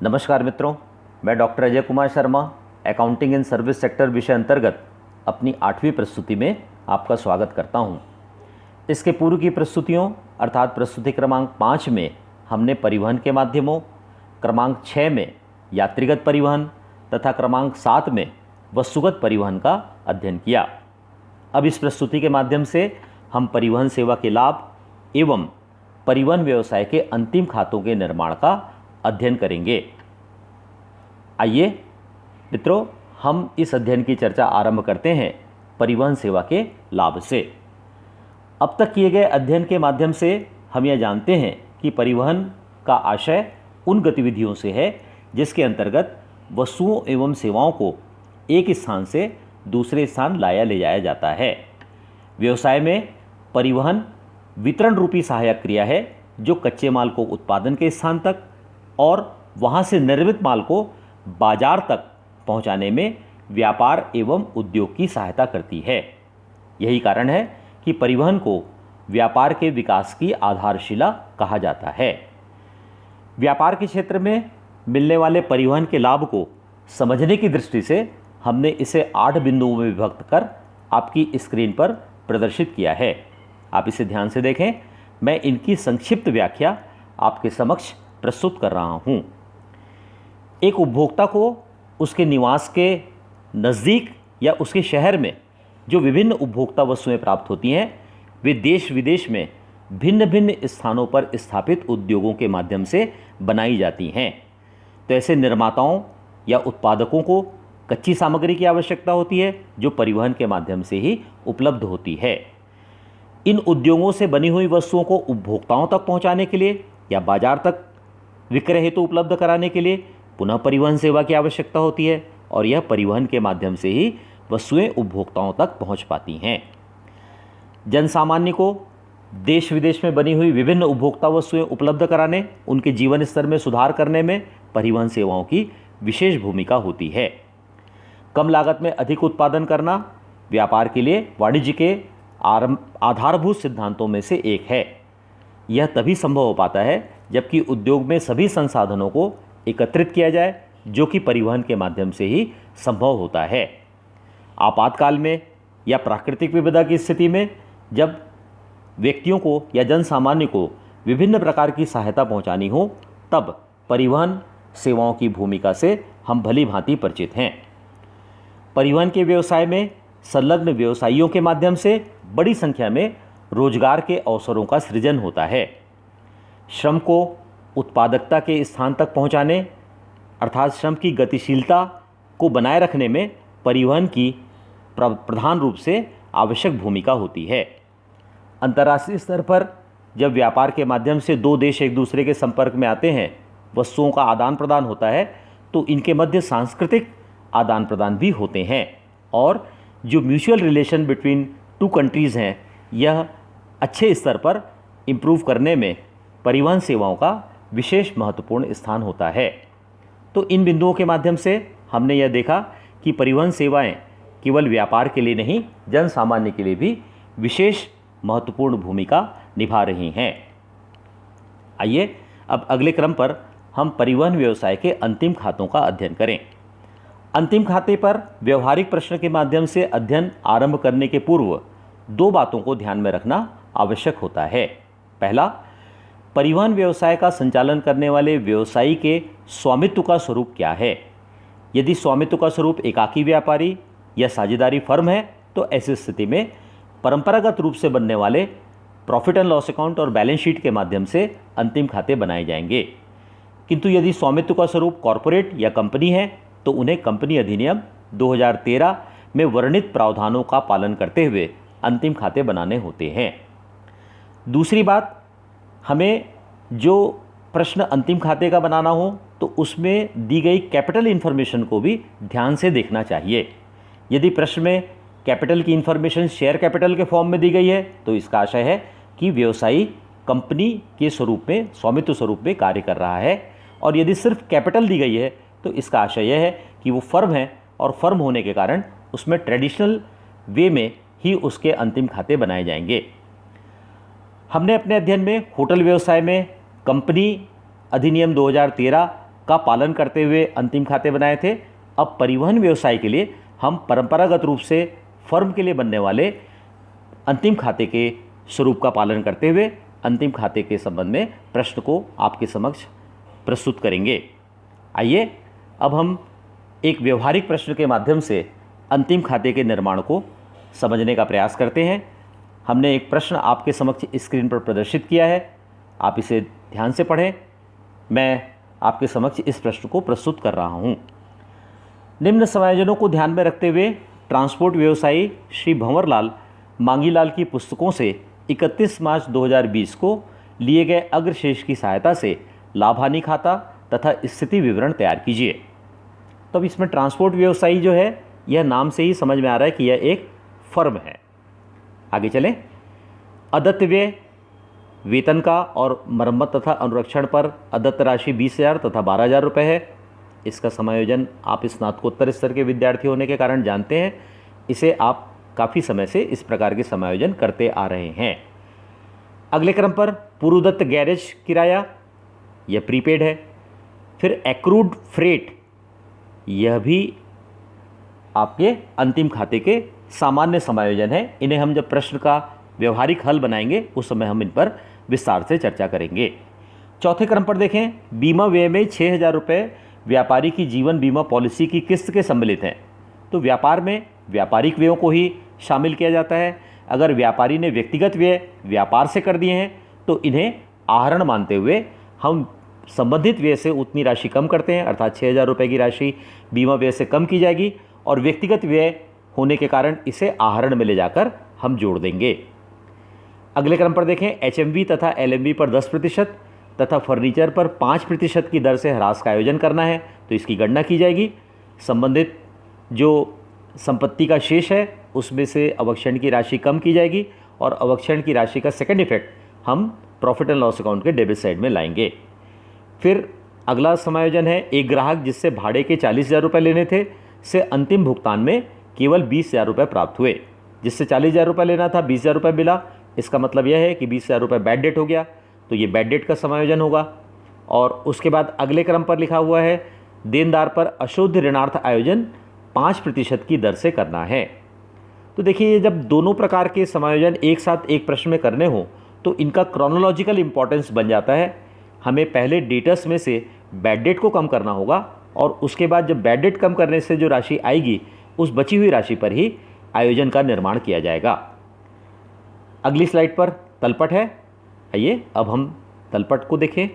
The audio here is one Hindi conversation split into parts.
नमस्कार मित्रों, मैं doctor Ajay Kumar Sharma accounting in service sector विषय अंतर्गत अपनी 8वीं प्रस्तुति में आपका स्वागत करता हूं। इसके पूर्व की प्रस्तुतियों अर्थात प्रस्तुति क्रमांक 5 में हमने परिवहन के माध्यमों, क्रमांक 6 में यात्रीगत परिवहन तथा क्रमांक 7 में वस्तुगत परिवहन का अध्ययन किया। अब इस प्रस्तुति के माध्यम से हम परिवहन सेवा के लाभ एवं परिवहन व्यवसाय के अंतिम खातों के निर्माण का अध्ययन करेंगे। आइए मित्रों, हम इस अध्ययन की चर्चा आरंभ करते हैं परिवहन सेवा के लाभ से। अब तक किए गए अध्ययन के माध्यम से हम यह जानते हैं कि परिवहन का आशय उन गतिविधियों से है जिसके अंतर्गत वस्तुओं एवं सेवाओं को एक स्थान से दूसरे स्थान लाया ले जाया जाता है। व्यवसाय में परिवहन वितरण रूपी सहायक क्रिया है जो कच्चे माल को उत्पादन के स्थान तक और वहां से निर्मित माल को बाजार तक पहुंचाने में व्यापार एवं उद्योग की सहायता करती है। यही कारण है कि परिवहन को व्यापार के विकास की आधारशिला कहा जाता है। व्यापार के क्षेत्र में मिलने वाले परिवहन के लाभ को समझने की दृष्टि से हमने इसे 8 बिंदुओं में विभक्त कर आपकी स्क्रीन पर प्रदर्शित किया है। आप इसे ध्यान से देखें। मैं इनकी संक्षिप्त व्याख्या आपके समक्ष प्रस्तुत कर रहा हूं। एक उपभोक्ता को उसके निवास के नज़दीक या उसके शहर में जो विभिन्न उपभोक्ता वस्तुएं प्राप्त होती हैं, वे देश विदेश में भिन्न भिन्न स्थानों पर स्थापित उद्योगों के माध्यम से बनाई जाती हैं। तो ऐसे निर्माताओं या उत्पादकों को कच्ची सामग्री की आवश्यकता होती है जो परिवहन के माध्यम से ही उपलब्ध होती है। इन उद्योगों से बनी हुई वस्तुओं को उपभोक्ताओं तक पहुंचाने के लिए या बाजार तक विक्रय हेतु उपलब्ध कराने के लिए पुनः परिवहन सेवा की आवश्यकता होती है और यह परिवहन के माध्यम से ही वस्तुएं उपभोक्ताओं तक पहुंच पाती हैं। जनसामान्य को देश विदेश में बनी हुई विभिन्न उपभोक्ता वस्तुएं उपलब्ध कराने, उनके जीवन स्तर में सुधार करने में परिवहन सेवाओं की विशेष भूमिका होती है। कम लागत में अधिक उत्पादन करना व्यापार के लिए वाणिज्य के आधारभूत सिद्धांतों में से एक है। यह तभी संभव हो पाता है जबकि उद्योग में सभी संसाधनों को एकत्रित किया जाए, जो कि परिवहन के माध्यम से ही संभव होता है। आपातकाल में या प्राकृतिक विपदा की स्थिति में जब व्यक्तियों को या जन सामान्य को विभिन्न प्रकार की सहायता पहुंचानी हो, तब परिवहन सेवाओं की भूमिका से हम भली भांति परिचित हैं। परिवहन के व्यवसाय में संलग्न व्यवसायियों के माध्यम से बड़ी संख्या में रोजगार के अवसरों का सृजन होता है। श्रम को उत्पादकता के स्थान तक पहुंचाने अर्थात श्रम की गतिशीलता को बनाए रखने में परिवहन की प्रधान रूप से आवश्यक भूमिका होती है। अंतर्राष्ट्रीय स्तर पर जब व्यापार के माध्यम से दो देश एक दूसरे के संपर्क में आते हैं, वस्तुओं का आदान प्रदान होता है, तो इनके मध्य सांस्कृतिक आदान प्रदान भी होते हैं और जो mutual relation between two countries हैं, यह अच्छे स्तर पर इम्प्रूव करने में परिवहन सेवाओं का विशेष महत्वपूर्ण स्थान होता है। तो इन बिंदुओं के माध्यम से हमने यह देखा कि परिवहन सेवाएं केवल व्यापार के लिए नहीं, जन सामान्य के लिए भी विशेष महत्वपूर्ण भूमिका निभा रही हैं। आइए अब अगले क्रम पर हम परिवहन व्यवसाय के अंतिम खातों का अध्ययन करें। अंतिम खाते पर व्यवहारिक प्रश्न के माध्यम से अध्ययन आरंभ करने के पूर्व 2 बातों को ध्यान में रखना आवश्यक होता है। पहला, परिवहन व्यवसाय का संचालन करने वाले व्यवसायी के स्वामित्व का स्वरूप क्या है। यदि स्वामित्व का स्वरूप एकाकी व्यापारी या साझेदारी फर्म है, तो ऐसी स्थिति में परंपरागत रूप से बनने वाले प्रॉफिट एंड लॉस अकाउंट और बैलेंस शीट के माध्यम से अंतिम खाते बनाए जाएंगे। किंतु यदि स्वामित्व का स्वरूप कॉरपोरेट या कंपनी है, तो उन्हें कंपनी अधिनियम 2013 में वर्णित प्रावधानों का पालन करते हुए अंतिम खाते बनाने होते हैं। दूसरी बात, हमें जो प्रश्न अंतिम खाते का बनाना हो तो उसमें दी गई कैपिटल इन्फॉर्मेशन को भी ध्यान से देखना चाहिए। यदि प्रश्न में कैपिटल की इन्फॉर्मेशन शेयर कैपिटल के फॉर्म में दी गई है, तो इसका आशय है कि व्यवसायी कंपनी के स्वरूप में, स्वामित्व स्वरूप में कार्य कर रहा है। और यदि सिर्फ कैपिटल दी गई है तो इसका आशय यह है कि वो फर्म है और फर्म होने के कारण उसमें ट्रेडिशनल वे में ही उसके अंतिम खाते बनाए जाएंगे। हमने अपने अध्ययन में होटल व्यवसाय में कंपनी अधिनियम 2013 का पालन करते हुए अंतिम खाते बनाए थे। अब परिवहन व्यवसाय के लिए हम परंपरागत रूप से फर्म के लिए बनने वाले अंतिम खाते के स्वरूप का पालन करते हुए अंतिम खाते के संबंध में प्रश्न को आपके समक्ष प्रस्तुत करेंगे। आइए अब हम एक व्यवहारिक प्रश्न के माध्यम से अंतिम खाते के निर्माण को समझने का प्रयास करते हैं। हमने एक प्रश्न आपके समक्ष स्क्रीन पर प्रदर्शित किया है, आप इसे ध्यान से पढ़ें। मैं आपके समक्ष इस प्रश्न को प्रस्तुत कर रहा हूं। निम्न समायोजनों को ध्यान में रखते हुए ट्रांसपोर्ट व्यवसायी श्री भंवरलाल मांगीलाल की पुस्तकों से 31 मार्च 2020 को लिए गए अग्रशेष की सहायता से लाभ-हानि खाता तथा स्थिति विवरण तैयार कीजिए। तो अब इसमें ट्रांसपोर्ट व्यवसायी जो है, यह नाम से ही समझ में आ रहा है कि यह एक फर्म है। आगे चलें। अदत्त व्यय वेतन का और मरम्मत तथा अनुरक्षण पर अदत्त राशि 20,000 तथा 12,000 रुपये है। इसका समायोजन आप स्नातकोत्तर स्तर के विद्यार्थी होने के कारण जानते हैं। इसे आप काफ़ी समय से इस प्रकार के समायोजन करते आ रहे हैं। अगले क्रम पर पूर्वदत्त गैरेज किराया, यह प्रीपेड है। फिर एक्रूड फ्रेट, यह भी आपके अंतिम खाते के सामान्य समायोजन है। इन्हें हम जब प्रश्न का व्यवहारिक हल बनाएंगे उस समय हम इन पर विस्तार से चर्चा करेंगे। चौथे क्रम पर देखें, बीमा व्यय में 6,000 रुपये व्यापारी की जीवन बीमा पॉलिसी की किस्त के सम्मिलित हैं। तो व्यापार में व्यापारिक व्ययों को ही शामिल किया जाता है। अगर व्यापारी ने व्यक्तिगत व्यय व्यापार से कर दिए हैं तो इन्हें आहरण मानते हुए हम संबंधित व्यय से उतनी राशि कम करते हैं, अर्थात 6,000 रुपये की राशि बीमा व्यय से कम की जाएगी और व्यक्तिगत व्यय होने के कारण इसे आहरण में ले जाकर हम जोड़ देंगे। अगले क्रम पर देखें, HMV तथा LMV पर 10% तथा फर्नीचर पर 5% की दर से ह्रास का आयोजन करना है, तो इसकी गणना की जाएगी। संबंधित जो संपत्ति का शेष है उसमें से अवक्षण की राशि कम की जाएगी और अवक्षण की राशि का सेकंड इफेक्ट हम प्रॉफिट एंड लॉस अकाउंट के डेबिट साइड में लाएंगे। फिर अगला समायोजन है, एक ग्राहक जिससे भाड़े के 40,000 रुपये लेने थे से अंतिम भुगतान में केवल 20,000 रुपये प्राप्त हुए। जिससे 40,000 रुपये लेना था, 20,000 रुपये मिला। इसका मतलब यह है कि 20,000 रुपये बैड डेट हो गया, तो ये बैड डेट का समायोजन होगा। और उसके बाद अगले क्रम पर लिखा हुआ है, देनदार पर अशुद्ध ऋणार्थ आयोजन 5% की दर से करना है। तो देखिए, जब दोनों प्रकार के समायोजन एक साथ एक प्रश्न में करने हो तो इनका क्रोनोलॉजिकल इंपॉर्टेंस बन जाता है। हमें पहले डेटर्स में से बैड डेट को कम करना होगा और उसके बाद जब बैड डेट कम करने से जो राशि आएगी उस बची हुई राशि पर ही आयोजन का निर्माण किया जाएगा। अगली स्लाइड पर तलपट है। आइए अब हम तलपट को देखें।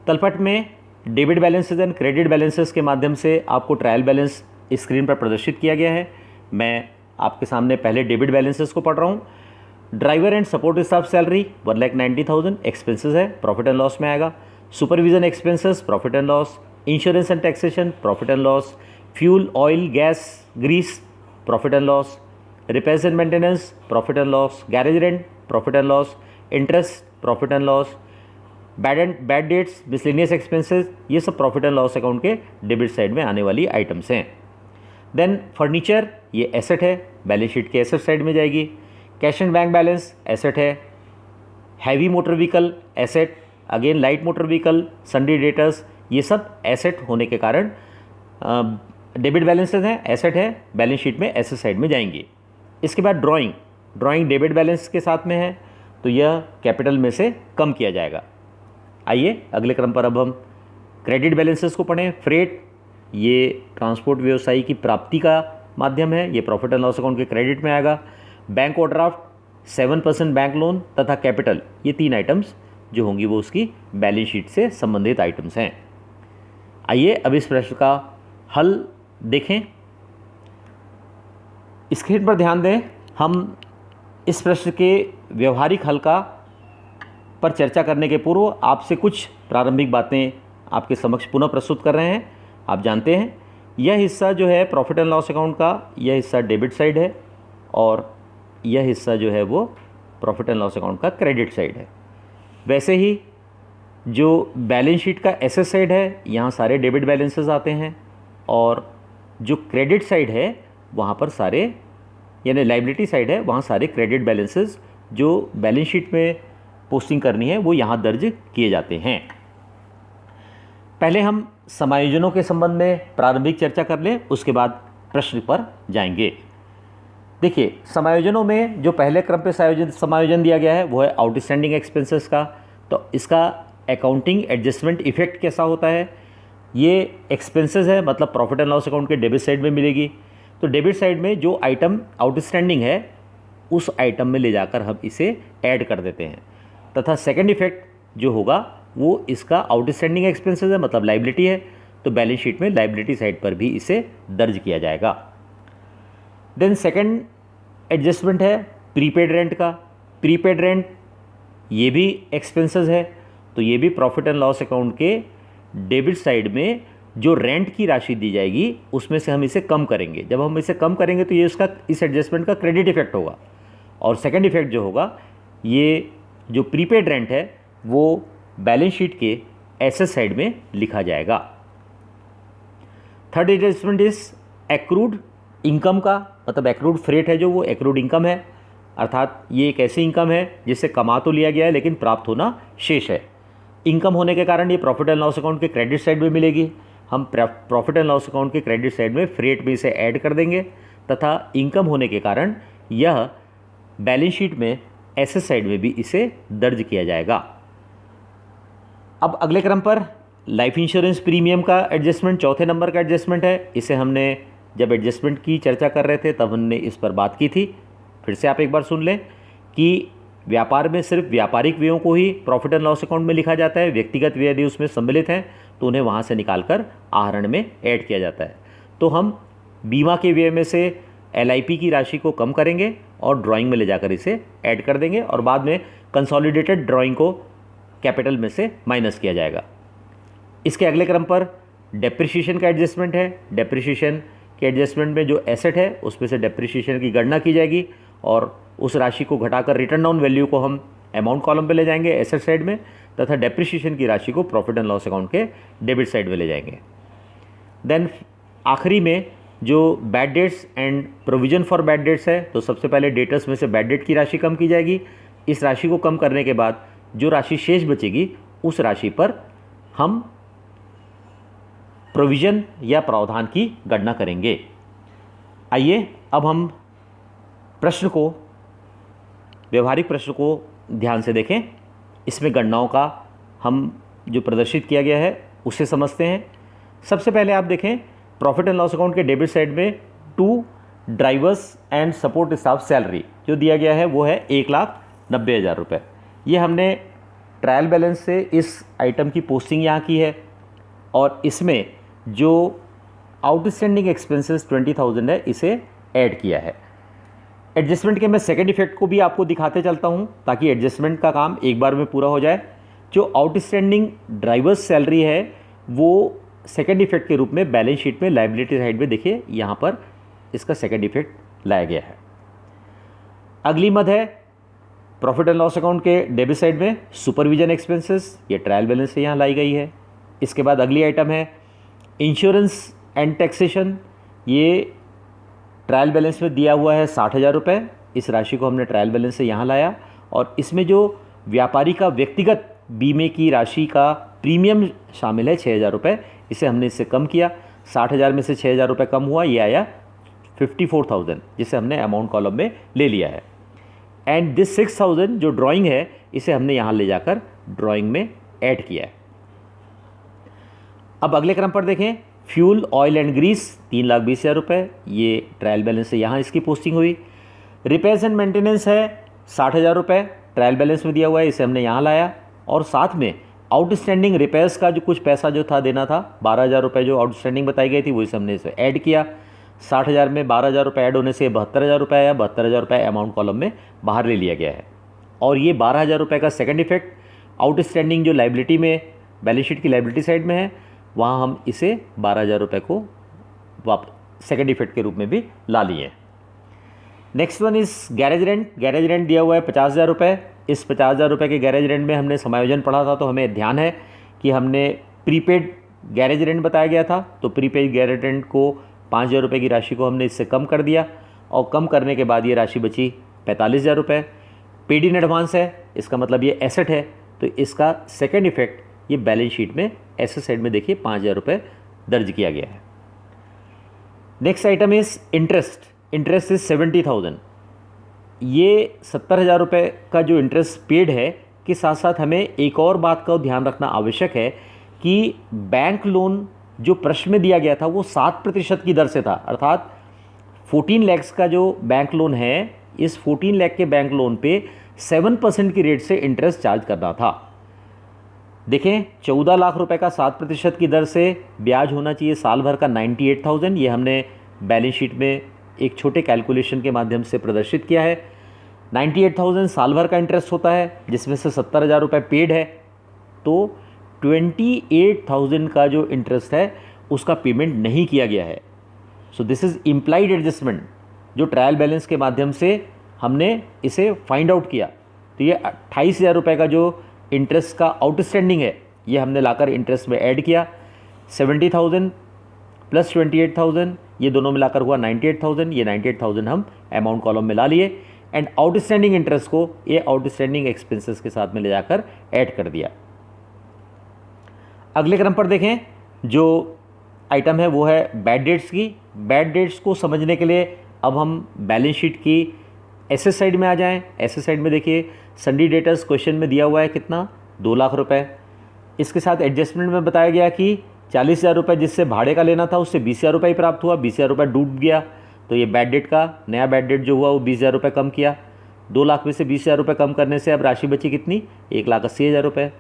तलपट में debit balances and credit balances के माध्यम से आपको ट्रायल बैलेंस स्क्रीन पर प्रदर्शित किया गया है। मैं आपके सामने पहले डेबिट बैलेंसेस को पढ़ रहा हूँ। Driver and support staff salary 1,90,000 expenses है, प्रॉफिट एंड लॉस में आएगा। Supervision expenses profit and loss. Insurance and taxation profit and loss. Fuel oil gas grease profit and loss. Repairs and maintenance profit and loss. Garage rent profit and loss. Interest profit and loss. Bad debts miscellaneous expenses, ये सब प्रॉफिट एंड लॉस अकाउंट के डेबिट साइड में आने वाली आइटम्स हैं। देन फर्नीचर, ये एसेट है, बैलेंस शीट के एसेट साइड में जाएगी। Cash and bank balance asset है। Heavy motor vehicle asset, again light motor vehicle, sundry debtors, ये सब एसेट होने के कारण डेबिट बैलेंसेज हैं, एसेट है, बैलेंस शीट में एसेट साइड में जाएंगी। इसके बाद ड्राइंग डेबिट बैलेंस के साथ में है, तो यह कैपिटल में से कम किया जाएगा। आइए अगले क्रम पर अब हम क्रेडिट बैलेंसेस को पढ़ें। फ्रेट, ये ट्रांसपोर्ट व्यवसायी की प्राप्ति का माध्यम है, ये प्रॉफिट एंड लॉस अकाउंट के क्रेडिट में आएगा। बैंक ओवरड्राफ्ट, 7% बैंक लोन तथा कैपिटल, ये 3 आइटम्स जो होंगी वो उसकी बैलेंस शीट से संबंधित आइटम्स हैं। आइए अब इस प्रश्न का हल देखें। स्क्रीन पर ध्यान दें। हम इस प्रश्न के व्यवहारिक हल का पर चर्चा करने के पूर्व आपसे कुछ प्रारंभिक बातें आपके समक्ष पुनः प्रस्तुत कर रहे हैं। आप जानते हैं यह हिस्सा जो है प्रॉफिट एंड लॉस अकाउंट का, यह हिस्सा डेबिट साइड है और यह हिस्सा जो है वो प्रॉफिट एंड लॉस अकाउंट का क्रेडिट साइड है। वैसे ही जो बैलेंस शीट का एसेट साइड है, यहाँ सारे डेबिट बैलेंसेस आते हैं और जो क्रेडिट साइड है वहाँ पर सारे, यानी लाइबिलिटी साइड है, वहाँ सारे क्रेडिट बैलेंसेस जो बैलेंस शीट में पोस्टिंग करनी है वो यहाँ दर्ज किए जाते हैं। पहले हम समायोजनों के संबंध में प्रारंभिक चर्चा कर लें, उसके बाद प्रश्न पर जाएंगे। देखिए, समायोजनों में जो पहले क्रम पे समायोजन दिया गया है वो है आउटस्टैंडिंग एक्सपेंसेस का। तो इसका अकाउंटिंग एडजस्टमेंट इफेक्ट कैसा होता है, ये एक्सपेंसेस है, मतलब प्रॉफिट एंड लॉस अकाउंट के डेबिट साइड में मिलेगी। तो डेबिट साइड में जो आइटम आउटस्टैंडिंग है उस आइटम में ले जाकर हम इसे ऐड कर देते हैं, तथा सेकंड इफेक्ट जो होगा वो इसका आउटस्टैंडिंग एक्सपेंसेस है, मतलब लाइबिलिटी है, तो बैलेंस शीट में लाइबिलिटी साइड पर भी इसे दर्ज किया जाएगा। देन सेकंड एडजस्टमेंट है प्रीपेड रेंट का। प्रीपेड रेंट ये भी एक्सपेंसेस है, तो ये भी प्रॉफिट एंड लॉस अकाउंट के डेबिट साइड में जो रेंट की राशि दी जाएगी उसमें से हम इसे कम करेंगे। जब हम इसे कम करेंगे तो ये इसका इस एडजस्टमेंट का क्रेडिट इफेक्ट होगा। और सेकंड इफेक्ट जो होगा, ये जो प्रीपेड रेंट है वो बैलेंस शीट के एसेट साइड में लिखा जाएगा। Third adjustment is accrued income का, मतलब एक्रूड फ्रेट है जो वो एक्रूड इनकम है, अर्थात ये एक ऐसी इनकम है जिससे कमा तो लिया गया है लेकिन प्राप्त होना शेष है। इनकम होने के कारण ये प्रॉफिट एंड लॉस अकाउंट के क्रेडिट साइड में मिलेगी। हम प्रॉफिट एंड लॉस अकाउंट के क्रेडिट साइड में फ्रेट में इसे ऐड कर देंगे, तथा इनकम होने के कारण यह बैलेंस शीट में एसेट साइड में भी इसे दर्ज किया जाएगा। अब अगले क्रम पर लाइफ इंश्योरेंस प्रीमियम का एडजस्टमेंट, चौथे नंबर का एडजस्टमेंट है। इसे हमने जब एडजस्टमेंट की चर्चा कर रहे थे तब हमने इस पर बात की थी। फिर से आप एक बार सुन लें कि व्यापार में सिर्फ व्यापारिक व्ययों को ही प्रॉफिट एंड लॉस अकाउंट में लिखा जाता है। व्यक्तिगत व्यय यदि उसमें सम्मिलित हैं तो उन्हें वहाँ से निकालकर आहरण में ऐड किया जाता है। तो हम बीमा के व्यय में से LIP की राशि को कम करेंगे और ड्राइंग में ले जाकर इसे ऐड कर देंगे, और बाद में कंसोलिडेटेड ड्राइंग को कैपिटल में से माइनस किया जाएगा। इसके अगले क्रम पर डेप्रिसिएशन का एडजस्टमेंट है। डेप्रिसिएशन के एडजस्टमेंट में जो एसेट है उसमें से डेप्रिसिएशन की गणना की जाएगी और उस राशि को घटाकर रिटर्न डाउन वैल्यू को हम अमाउंट कॉलम पे ले जाएंगे एसेट साइड में, तथा डेप्रिसिएशन की राशि को प्रॉफिट एंड लॉस अकाउंट के डेबिट साइड में ले जाएंगे। देन आखिरी में जो bad debts and provision for bad debts है, तो सबसे पहले डेटर्स में से बैड डेट की राशि कम की जाएगी। इस राशि को कम करने के बाद जो राशि शेष बचेगी उस राशि पर हम प्रोविजन या प्रावधान की गणना करेंगे। आइए अब हम व्यवहारिक प्रश्न को ध्यान से देखें। इसमें गणनाओं का हम जो प्रदर्शित किया गया है उसे समझते हैं। सबसे पहले आप देखें, प्रॉफिट एंड लॉस अकाउंट के डेबिट साइड में 2 drivers and support staff salary जो दिया गया है वो है 1,90,000 रुपये। ये हमने ट्रायल बैलेंस से इस आइटम की पोस्टिंग यहाँ की है, और इसमें जो आउटस्टैंडिंग एक्सपेंसेस 20,000 है इसे ऐड किया है। एडजस्टमेंट के मैं सेकंड इफेक्ट को भी आपको दिखाते चलता हूँ ताकि एडजस्टमेंट का काम एक बार में पूरा हो जाए। जो आउटस्टैंडिंग ड्राइवर्स सैलरी है वो सेकंड इफेक्ट के रूप में बैलेंस शीट में लायबिलिटी साइड में देखिए यहाँ पर इसका सेकंड इफेक्ट लाया गया है। अगली मद है प्रॉफिट एंड लॉस अकाउंट के डेबिट साइड में सुपरविजन एक्सपेंसेस, ये ट्रायल बैलेंस से यहाँ लाई गई है। इसके बाद अगली आइटम है इंश्योरेंस एंड टैक्सेशन, ये ट्रायल बैलेंस में दिया हुआ है 60,000 रुपये। इस राशि को हमने ट्रायल बैलेंस से यहाँ लाया, और इसमें जो व्यापारी का व्यक्तिगत बीमे की राशि का प्रीमियम शामिल है 6,000 रुपये, इसे हमने इससे कम किया। 60,000 में से 6,000 रुपये कम हुआ, ये आया 54,000, जिसे हमने अमाउंट कॉलम में ले लिया है। एंड दिस 6,000 जो ड्राइंग है इसे हमने यहाँ ले जाकर ड्राइंग में ऐड किया है। अब अगले क्रम पर देखें, फ्यूल ऑयल एंड ग्रीस 3,20,000 रुपये, ये ट्रायल बैलेंस से यहाँ इसकी पोस्टिंग हुई। रिपेयर्स एंड मेंटेनेंस है 60,000 रुपये, ट्रायल बैलेंस में दिया हुआ है, इसे हमने यहाँ लाया, और साथ में आउटस्टैंडिंग रिपेयर्स का जो कुछ पैसा जो था देना था 12,000 रुपये जो आउटस्टैंडिंग बताई गई थी वो इसे हमने इसे ऐड किया। 60,000 में 12,000 रुपये ऐड होने से 72,000 रुपये आया। 72,000 रुपये अमाउंट कॉलम में बाहर ले लिया गया है। और ये 12,000 रुपये का सेकंड इफेक्ट आउटस्टैंडिंग जो लाइबिलिटी में बैलेंस शीट की लाइबिलिटी साइड में है वहाँ हम इसे 12,000 रुपये को सेकंड इफेक्ट के रूप में भी ला लिए। Next one is garage rent. Garage rent दिया हुआ है 50,000 रुपये। इस 50,000 रुपये के गैरेज रेंट में हमने समायोजन पढ़ा था, तो हमें ध्यान है कि हमने प्रीपेड गैरेज रेंट बताया गया था, तो प्रीपेड गैरेज रेंट को 5,000 रुपये की राशि को हमने इससे कम कर दिया, और कम करने के बाद ये राशि बची 45,000 रुपये। पेड इन एडवांस है, इसका मतलब ये एसेट है, तो इसका सेकेंड इफेक्ट ये बैलेंस शीट में एसेट साइड में देखिए 5,000 रुपये दर्ज किया गया है। Next item is interest. Interest is 70,000। ये 70,000 रुपये का जो इंटरेस्ट पेड है के साथ साथ हमें एक और बात का ध्यान रखना आवश्यक है कि बैंक लोन जो प्रश्न में दिया गया था वो 7% की दर से था, अर्थात 14 लाख का जो बैंक लोन है, इस 14 लाख के बैंक लोन पे 7% की रेट से इंटरेस्ट चार्ज करना था। देखें 14 लाख रुपए का 7% की दर से ब्याज होना चाहिए साल भर का 98,000। ये हमने बैलेंस शीट में एक छोटे कैलकुलेशन के माध्यम से प्रदर्शित किया है। 98,000 साल भर का इंटरेस्ट होता है, जिसमें से 70,000 रुपये पेड है, तो 28,000 का जो इंटरेस्ट है उसका पेमेंट नहीं किया गया है। So this is implied adjustment, जो ट्रायल बैलेंस के माध्यम से हमने इसे फाइंड आउट किया। तो ये 28,000 रुपये का जो इंटरेस्ट का आउटस्टैंडिंग है, ये हमने लाकर इंटरेस्ट में ऐड किया। 70,000 प्लस 28,000, ये दोनों मिलाकर हुआ 98,000। ये 98,000 हम अमाउंट कॉलम में ला लिए एंड आउटस्टैंडिंग इंटरेस्ट को ये आउटस्टैंडिंग एक्सपेंसेस के साथ में ले जाकर ऐड कर दिया। अगले क्रम पर देखें, जो आइटम है वो है बैड डेट्स की। बैड डेट्स को समझने के लिए अब हम बैलेंस शीट की एसेट साइड में आ जाएं। एसेट साइड में देखिए सन्डी डेटर्स क्वेश्चन में दिया हुआ है कितना, 2 लाख रुपए। इसके साथ एडजस्टमेंट में बताया गया कि 40,000 रुपये जिससे भाड़े का लेना था उससे 20,000 रुपये ही प्राप्त हुआ, 20,000 रुपये डूब गया। तो ये बैड डेट का नया बैड डेट जो हुआ वो 20,000 रुपये कम किया। 2 लाख में से 20,000 रुपये कम करने से अब राशि बची कितनी, 1,80,000 रुपये।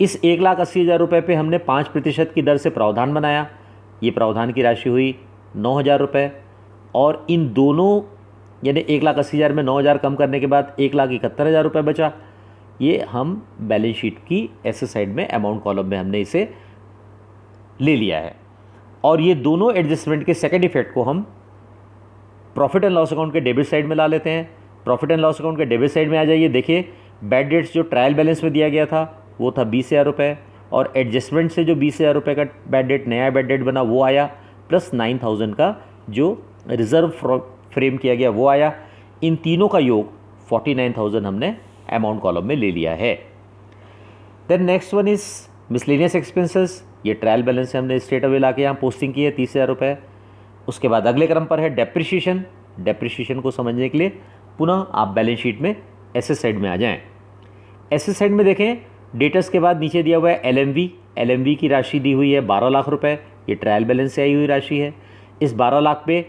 इस 1,80,000 रुपये पे हमने 5% की दर से प्रावधान बनाया। ये प्रावधान की राशि हुई 9,000 रुपये, और इन दोनों यानी 1,80,000 में 9,000 कम करने के बाद 1,71,000 रुपये बचा। ये हम बैलेंस शीट की एसेट साइड में अमाउंट कॉलम में हमने इसे ले लिया है। और ये दोनों एडजस्टमेंट के सेकंड इफेक्ट को हम प्रॉफिट एंड लॉस अकाउंट के डेबिट साइड में ला लेते हैं। प्रॉफिट एंड लॉस अकाउंट के डेबिट साइड में आ जाइए। देखिए बैड डेट्स जो ट्रायल बैलेंस में दिया गया था वो था 20,000 रुपये, और एडजस्टमेंट से जो 20,000 रुपये का बैड डेट नया बैड डेट बना वो आया, प्लस 9,000 का जो रिजर्व फ्रेम किया गया वो आया। इन तीनों का योग 49,000 हमने अमाउंट कॉलम में ले लिया है। Then next one is miscellaneous expenses. ये ट्रायल बैलेंस से हमने स्ट्रेट अवे ला के यहाँ पोस्टिंग की है 30,000 रुपये। उसके बाद अगले क्रम पर है डेप्रिशिएशन। डेप्रिशिएशन को समझने के लिए पुनः आप बैलेंस शीट में एसेट साइड में आ जाएं। एसेट साइड में देखें डेटर्स के बाद नीचे दिया हुआ है एलएमवी। एलएमवी की राशि दी हुई है 12 लाख रुपए। ये ट्रायल बैलेंस से आई हुई राशि है। इस 12 लाख पे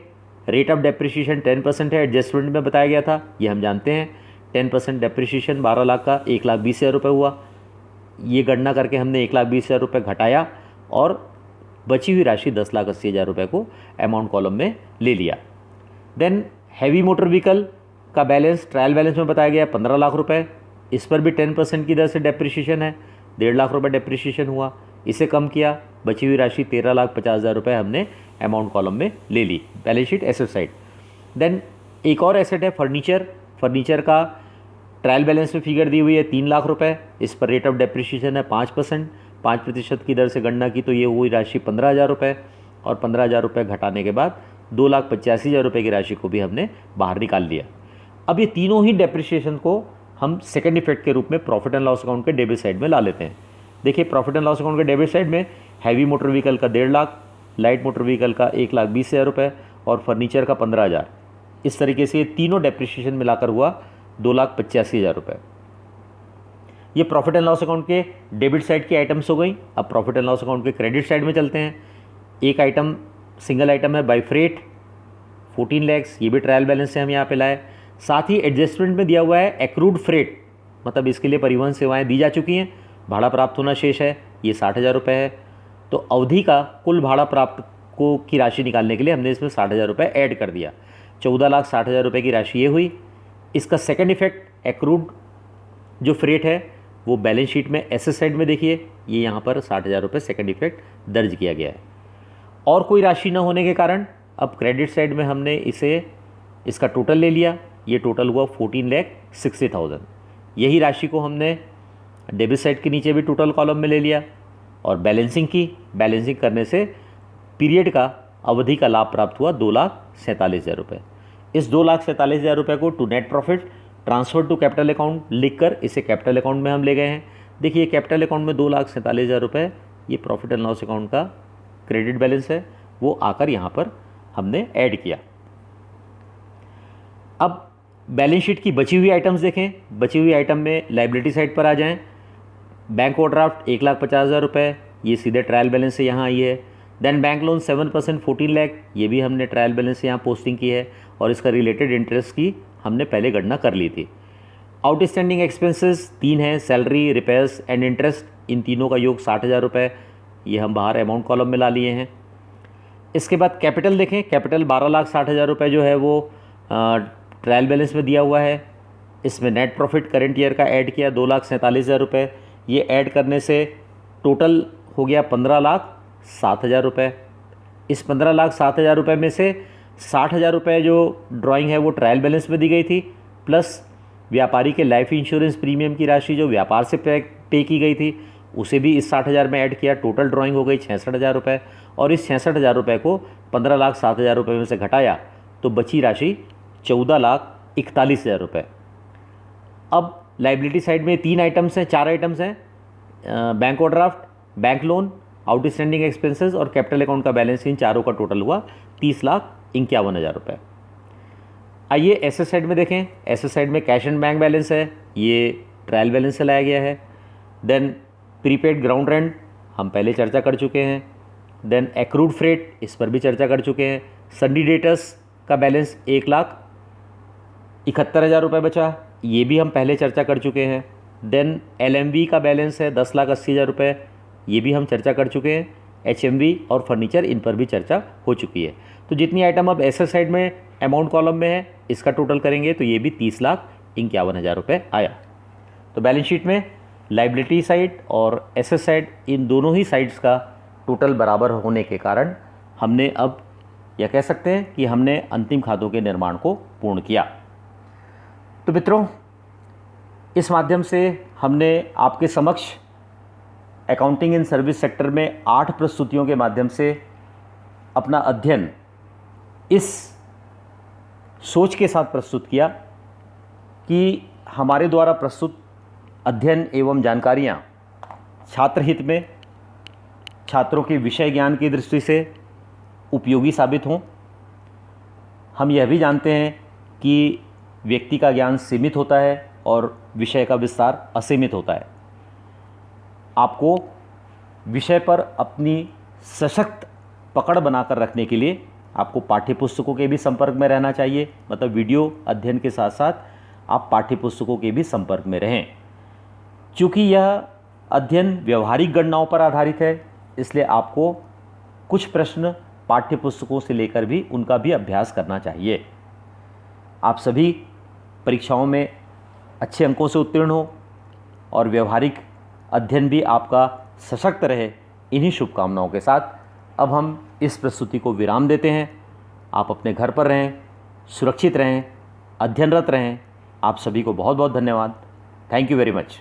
रेट ऑफ डेप्रिशिएशन 10% है, एडजस्टमेंट में बताया गया था, ये हम जानते हैं। 10% डेप्रिशिएशन 12 लाख का 1,20,000 रुपये हुआ। ये गणना करके हमने 1,20,000 रुपये घटाया और बची हुई राशि 10,80,000 रुपये को अमाउंट कॉलम में ले लिया। देन हैवी मोटर व्हीकल का बैलेंस ट्रायल बैलेंस में बताया गया 15 लाख रुपये। इस पर भी 10% की दर से डेप्रिशिएशन है, 1.5 लाख रुपये डेप्रिशिएशन हुआ। इसे कम किया, बची हुई राशि 13,50,000 रुपये हमने अमाउंट कॉलम में ले ली, balance sheet asset side. Then एक और एसेट है फर्नीचर। फर्नीचर का ट्रायल बैलेंस में फिगर दी हुई है 3 लाख रुपये। इस पर रेट ऑफ डेप्रिशिएशन है 5%। 5% की दर से गणना की तो ये हुई राशि 15,000 रुपये, और 15,000 रुपये घटाने के बाद 2,85,000 रुपये की राशि को भी हमने बाहर निकाल लिया। अब ये तीनों ही डेप्रिशिएशन को हम सेकंड इफेक्ट के रूप में प्रॉफिट एंड लॉस अकाउंट के डेबिट साइड में ला लेते हैं। देखिए प्रॉफिट एंड लॉस अकाउंट के डेबिट साइड में हैवी मोटर व्हीकल का 1.5 लाख, लाइट मोटर व्हीकल का 1,20,000 रुपये और फर्नीचर का 15,000। इस तरीके से ये तीनों डेप्रिशिएशन मिलाकर हुआ 2,85,000 रुपये। ये प्रॉफिट एंड लॉस अकाउंट के डेबिट साइड की आइटम्स हो गई। अब प्रॉफिट एंड लॉस अकाउंट के क्रेडिट साइड में चलते हैं। एक आइटम सिंगल आइटम है बाई फ्रेट 14 लाख, ये भी ट्रायल बैलेंस से हम यहाँ पे लाए। साथ ही एडजस्टमेंट में दिया हुआ है एक्रूड फ्रेट, मतलब इसके लिए परिवहन सेवाएं दी जा चुकी हैं, भाड़ा प्राप्त होना शेष है, ये 60,000 रुपये है। तो अवधि का कुल भाड़ा प्राप्त को की राशि निकालने के लिए हमने इसमें 60,000 रुपये ऐड कर दिया। 14,60,000 रुपये की राशि ये हुई। इसका सेकंड इफेक्ट एक्रूड जो फ्रेट है वो बैलेंस शीट में एसेट साइड में देखिए, ये यहाँ पर 60,000 रुपये सेकंड इफेक्ट दर्ज किया गया है। और कोई राशि न होने के कारण अब क्रेडिट साइड में हमने इसका टोटल ले लिया। ये टोटल हुआ 14,60,000। यही राशि को हमने डेबिट साइड के नीचे भी टोटल कॉलम में ले लिया और बैलेंसिंग की। बैलेंसिंग करने से पीरियड का अवधि का लाभ प्राप्त हुआ 2,47,000 रुपये। इस 2,47,000 रुपये को to net profit transfer to capital account लिखकर इसे कैपिटल अकाउंट में हम ले गए हैं। देखिए कैपिटल अकाउंट में 2,47,000 रुपये ये प्रॉफिट एंड लॉस अकाउंट का क्रेडिट बैलेंस है, वो आकर यहाँ पर हमने ऐड किया। अब बैलेंस शीट की बची हुई आइटम्स देखें। बची हुई आइटम में लाइबिलिटी साइड पर आ जाएं। बैंक ओवरड्राफ्ट 1,50,000 रुपये, ये सीधे ट्रायल बैलेंस से यहाँ आई है। देन बैंक लोन 7% 14 लाख, ये भी हमने ट्रायल बैलेंस से यहाँ पोस्टिंग की है और इसका रिलेटेड इंटरेस्ट की हमने पहले गणना कर ली थी। आउटस्टैंडिंग एक्सपेंसेस 3 हैं, सैलरी, रिपेयर्स एंड इंटरेस्ट, इन तीनों का योग 60,000 रुपये, ये हम बाहर अमाउंट कॉलम में ला लिए हैं। इसके बाद कैपिटल देखें। कैपिटल 12,60,000 रुपये जो है वो ट्रायल बैलेंस में दिया हुआ है। इसमें नेट प्रॉफिट करेंट ईयर का ऐड किया 2,47,000 रुपये। ये ऐड करने से टोटल हो गया 15,07,000 रुपये। इस 15,07,000 रुपये में से 60,000 रुपये जो ड्राइंग है वो ट्रायल बैलेंस में दी गई थी, प्लस व्यापारी के लाइफ इंश्योरेंस प्रीमियम की राशि जो व्यापार से पे की गई थी उसे भी इस 60,000 में ऐड किया। टोटल ड्राइंग हो गई 66,000 रुपये और इस 66,000 रुपये को 15,07,000 रुपये में से घटाया तो बची राशि 14,41,000 रुपये। अब लाइबिलिटी साइड में 3 आइटम्स हैं, 4 आइटम्स हैं, bank overdraft, bank loan, outstanding expenses और कैपिटल अकाउंट का बैलेंस, इन चारों का टोटल हुआ 30,51,000 रुपये। आइए एसेट साइड में देखें। एसेट साइड में कैश एंड बैंक बैलेंस है, ये ट्रायल बैलेंस से लाया गया है। देन प्रीपेड ग्राउंड रेंट हम पहले चर्चा कर चुके हैं। देन एक्रूड फ्रेट, इस पर भी चर्चा कर चुके हैं। सन्डी डेटर्स का बैलेंस 1,71,000 रुपये बचा, ये भी हम पहले चर्चा कर चुके हैं। देन LMV का बैलेंस है 10,80,000 रुपये, ये भी हम चर्चा कर चुके हैं। HMV और फर्नीचर, इन पर भी चर्चा हो चुकी है। तो जितनी आइटम अब एसेट साइड में अमाउंट कॉलम में है इसका टोटल करेंगे तो ये भी 30,51,000 रुपये आया। तो बैलेंस शीट में लाइबिलिटी साइड और एसेट साइड, इन दोनों ही साइड्स का टोटल बराबर होने के कारण हमने अब यह कह सकते हैं कि हमने अंतिम खातों के निर्माण को पूर्ण किया। तो मित्रों, इस माध्यम से हमने आपके समक्ष अकाउंटिंग इन सर्विस सेक्टर में 8 प्रस्तुतियों के माध्यम से अपना अध्ययन इस सोच के साथ प्रस्तुत किया कि हमारे द्वारा प्रस्तुत अध्ययन एवं जानकारियाँ छात्र हित में, छात्रों के विषय ज्ञान की दृष्टि से उपयोगी साबित हों। हम यह भी जानते हैं कि व्यक्ति का ज्ञान सीमित होता है और विषय का विस्तार असीमित होता है। आपको विषय पर अपनी सशक्त पकड़ बनाकर रखने के लिए आपको पाठ्यपुस्तकों के भी संपर्क में रहना चाहिए। मतलब वीडियो अध्ययन के साथ साथ आप पाठ्यपुस्तकों के भी संपर्क में रहें। चूँकि यह अध्ययन व्यवहारिक गणनाओं पर आधारित है, इसलिए आपको कुछ प्रश्न पाठ्यपुस्तकों से लेकर भी उनका भी अभ्यास करना चाहिए। आप सभी परीक्षाओं में अच्छे अंकों से उत्तीर्ण हो और व्यवहारिक अध्ययन भी आपका सशक्त रहे, इन्हीं शुभकामनाओं के साथ अब हम इस प्रस्तुति को विराम देते हैं। आप अपने घर पर रहें, सुरक्षित रहें, अध्ययनरत रहें। आप सभी को बहुत बहुत धन्यवाद। Thank you very much.